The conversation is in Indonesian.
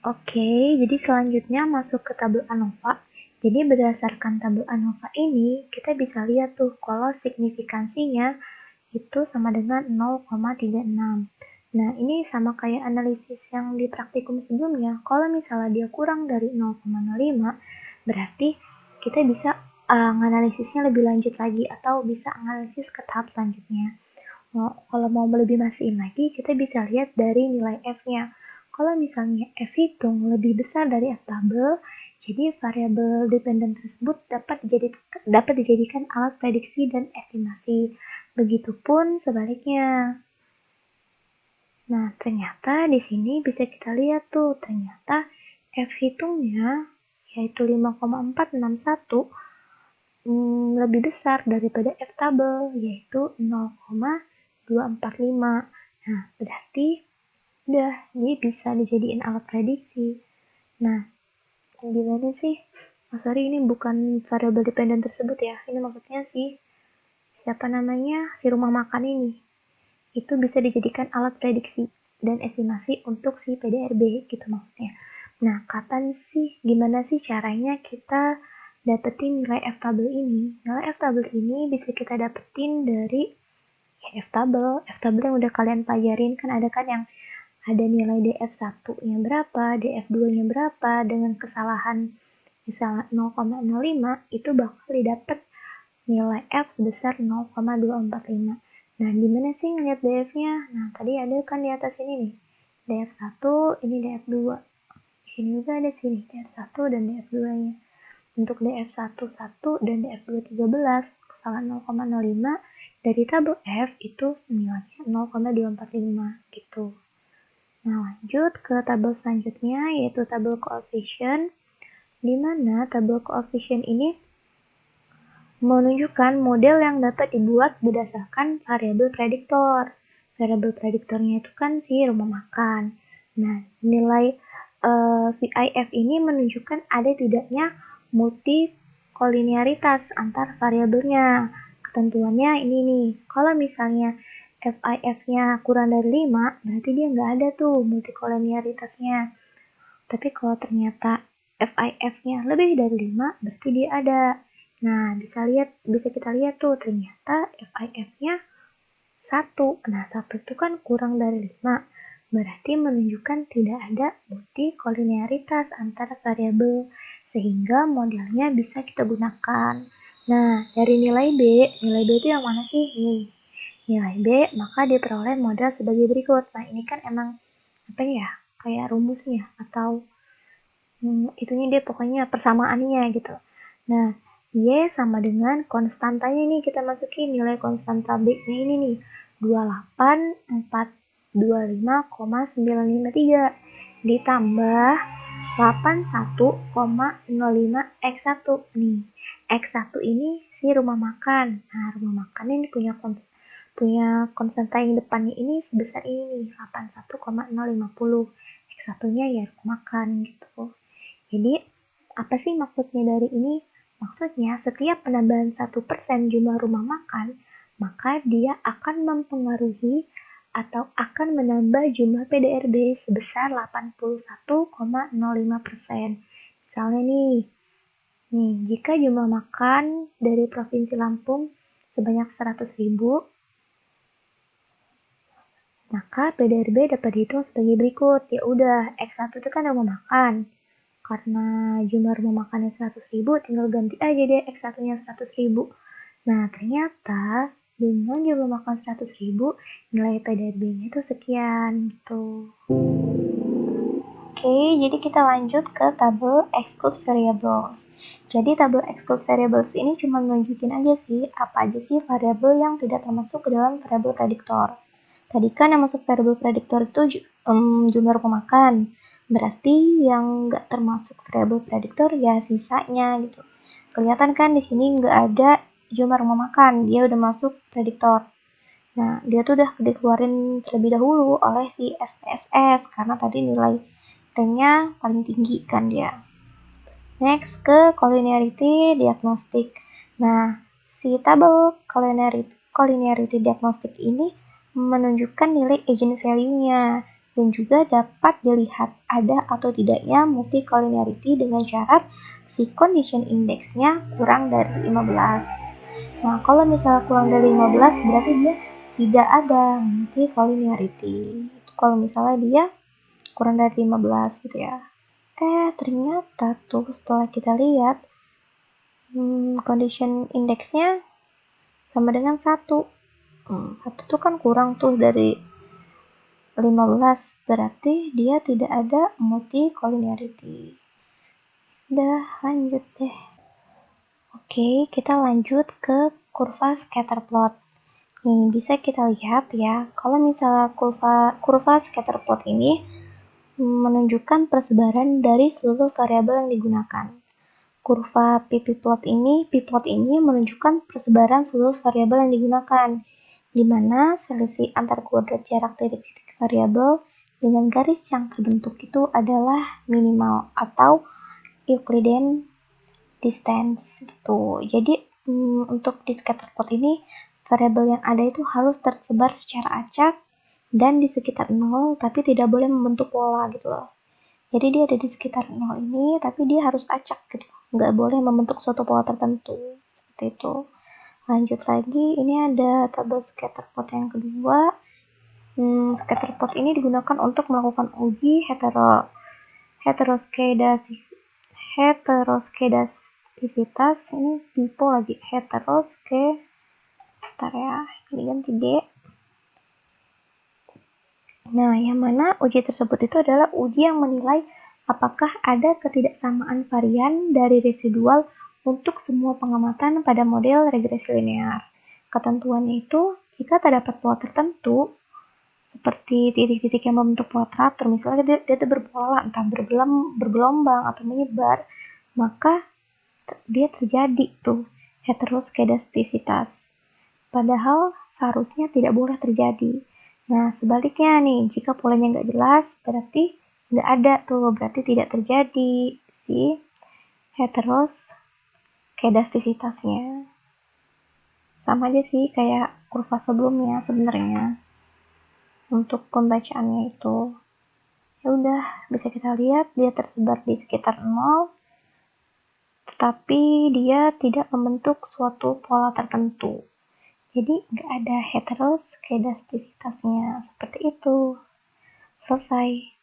Oke, jadi selanjutnya masuk ke tabel ANOVA. Jadi berdasarkan tabel ANOVA ini, kita bisa lihat tuh kalau signifikansinya itu sama dengan 0,36. Nah, ini sama kayak analisis yang di praktikum sebelumnya. Kalau misalnya dia kurang dari 0,05, berarti kita bisa menganalisisnya lebih lanjut lagi atau bisa analisis ke tahap selanjutnya. Kalau mau lebih mastiin lagi, kita bisa lihat dari nilai F-nya. Kalau misalnya F hitung lebih besar dari F tabel, jadi variabel dependen tersebut dapat dijadikan alat prediksi dan estimasi. Begitupun sebaliknya. Nah, ternyata di sini bisa kita lihat tuh, ternyata F hitungnya yaitu 5,461 lebih besar daripada F tabel, yaitu 0,245. Nah, berarti udah, ini bisa dijadiin alat prediksi. Nah, gimana sih? Oh, sorry, ini bukan variabel dependen tersebut ya. Ini maksudnya sih, siapa namanya? Si rumah makan ini. Itu bisa dijadikan alat prediksi dan estimasi untuk si PDRB gitu maksudnya. Nah, gimana sih caranya kita dapetin nilai F tabel ini? Nilai F tabel ini bisa kita dapetin dari F tabel yang udah kalian pelajarin, kan ada kan yang ada nilai DF1-nya berapa, DF2-nya berapa, dengan kesalahan misalnya 0,05, itu bakal didapat nilai F sebesar 0,245. Nah, gimana sih ngeliat DF-nya? Nah, tadi ada kan di atas ini nih. DF1, ini DF2. Di sini juga ada sini, DF1 dan DF2-nya. Untuk DF1 1 dan DF2 13, kesalahan 0,05, dari tabel F itu nilainya 0,245 gitu. Nah, lanjut ke tabel selanjutnya, yaitu tabel coefficient, di mana tabel coefficient ini menunjukkan model yang dapat dibuat berdasarkan variabel prediktor. Variabel prediktornya itu kan si rumah makan. Nah, nilai VIF ini menunjukkan ada tidaknya multikolinearitas antar variabelnya. Ketentuannya ini nih, kalau misalnya FIF-nya kurang dari 5, berarti dia nggak ada tuh multikolinearitasnya. Tapi kalau ternyata FIF-nya lebih dari 5, berarti dia ada. Nah, bisa kita lihat tuh, ternyata FIF-nya 1. Nah, 1 itu kan kurang dari 5. Berarti menunjukkan tidak ada multikolinearitas antara variabel, sehingga modelnya bisa kita gunakan. Nah, dari nilai B itu yang mana sih? Nih, nilai B maka diperoleh model sebagai berikut. Nah, ini kan emang apa ya? Kayak rumusnya atau itunya dia pokoknya persamaannya gitu. Nah, Y sama dengan konstantanya nih, kita masukin nilai konstanta B-nya ini nih, 28425,953 ditambah 81,05 X1 nih. X1 ini si rumah makan. Nah, rumah makan ini punya konstanta yang depannya ini sebesar ini nih, 81,050. X1-nya ya rumah makan gitu. Jadi, apa sih maksudnya dari ini? Maksudnya, setiap penambahan 1% jumlah rumah makan, maka dia akan mempengaruhi atau akan menambah jumlah PDRB sebesar 81,05%. Misalnya nih, jika jumlah makan dari Provinsi Lampung sebanyak 100.000, maka PDRB dapat dihitung sebagai berikut. Ya udah, X1 itu kan rumah makan. Karena jumlah rumah makannya 100.000, tinggal ganti aja deh X1-nya 100.000. Nah, ternyata dengan jumlah makan 100.000, nilai PDRB-nya itu sekian gitu. Oke, jadi kita lanjut ke tabel exclude variables. Jadi tabel exclude variables ini cuma nunjukin aja sih apa aja sih variabel yang tidak termasuk ke dalam variabel prediktor. Tadi kan yang masuk variabel prediktor itu jumlah rumah makan. Berarti yang nggak termasuk variabel prediktor ya sisanya gitu. Kelihatan kan di sini nggak ada jumlah rumah makan, dia udah masuk prediktor. Nah, dia tuh udah dikeluarin terlebih dahulu oleh si SPSS karena tadi nilai T-nya paling tinggi kan dia. Next ke collinearity diagnostic. Nah, si tabel collinearity diagnostic ini menunjukkan nilai agent value-nya. dan juga dapat dilihat ada atau tidaknya multicolinearity dengan syarat si condition indeksnya kurang dari 15. Nah, kalau misalnya kurang dari 15 berarti dia tidak ada multicolinearity. Kalau misalnya dia kurang dari 15 gitu ya. Ternyata tuh setelah kita lihat condition indeksnya sama dengan 1. 1 tuh kan kurang tuh dari 15, berarti dia tidak ada multicolinearity. Udah, lanjut deh. Oke, kita lanjut ke kurva scatter plot. Nih, bisa kita lihat ya, kalau misalnya kurva scatter plot ini menunjukkan persebaran dari seluruh variabel yang digunakan. Kurva p-plot ini menunjukkan persebaran seluruh variabel yang digunakan, di mana selisih antar kuadrat jarak dari titik variabel dengan garis yang terbentuk itu adalah minimal atau Euclidean distance gitu. Jadi untuk di scatter plot ini variabel yang ada itu harus tersebar secara acak dan di sekitar 0, tapi tidak boleh membentuk pola gitu loh. Jadi dia ada di sekitar 0 ini, tapi dia harus acak gitu. Nggak boleh membentuk suatu pola tertentu. Seperti itu. Lanjut lagi, ini ada tabel scatter plot yang kedua. Scatter plot ini digunakan untuk melakukan uji heteroskedastisitas. Ini typo lagi. Bentar ya, ini ganti D. Nah, yang mana uji tersebut itu adalah uji yang menilai apakah ada ketidaksamaan varian dari residual untuk semua pengamatan pada model regresi linear. Ketentuannya itu, jika terdapat pola tertentu, seperti titik-titik yang membentuk pola teratur, misalnya dia berpola, entah bergelombang atau menyebar, maka dia terjadi tuh heteroskedastisitas. Padahal seharusnya tidak boleh terjadi. Nah, sebaliknya nih, jika polanya nggak jelas, berarti nggak ada tuh, berarti tidak terjadi si heteroskedastisitasnya. Sama aja sih kayak kurva sebelumnya sebenarnya. Untuk pembacaannya itu, ya udah bisa kita lihat dia tersebar di sekitar 0, tetapi dia tidak membentuk suatu pola tertentu. Jadi nggak ada heteroskedastisitasnya, seperti itu. Selesai.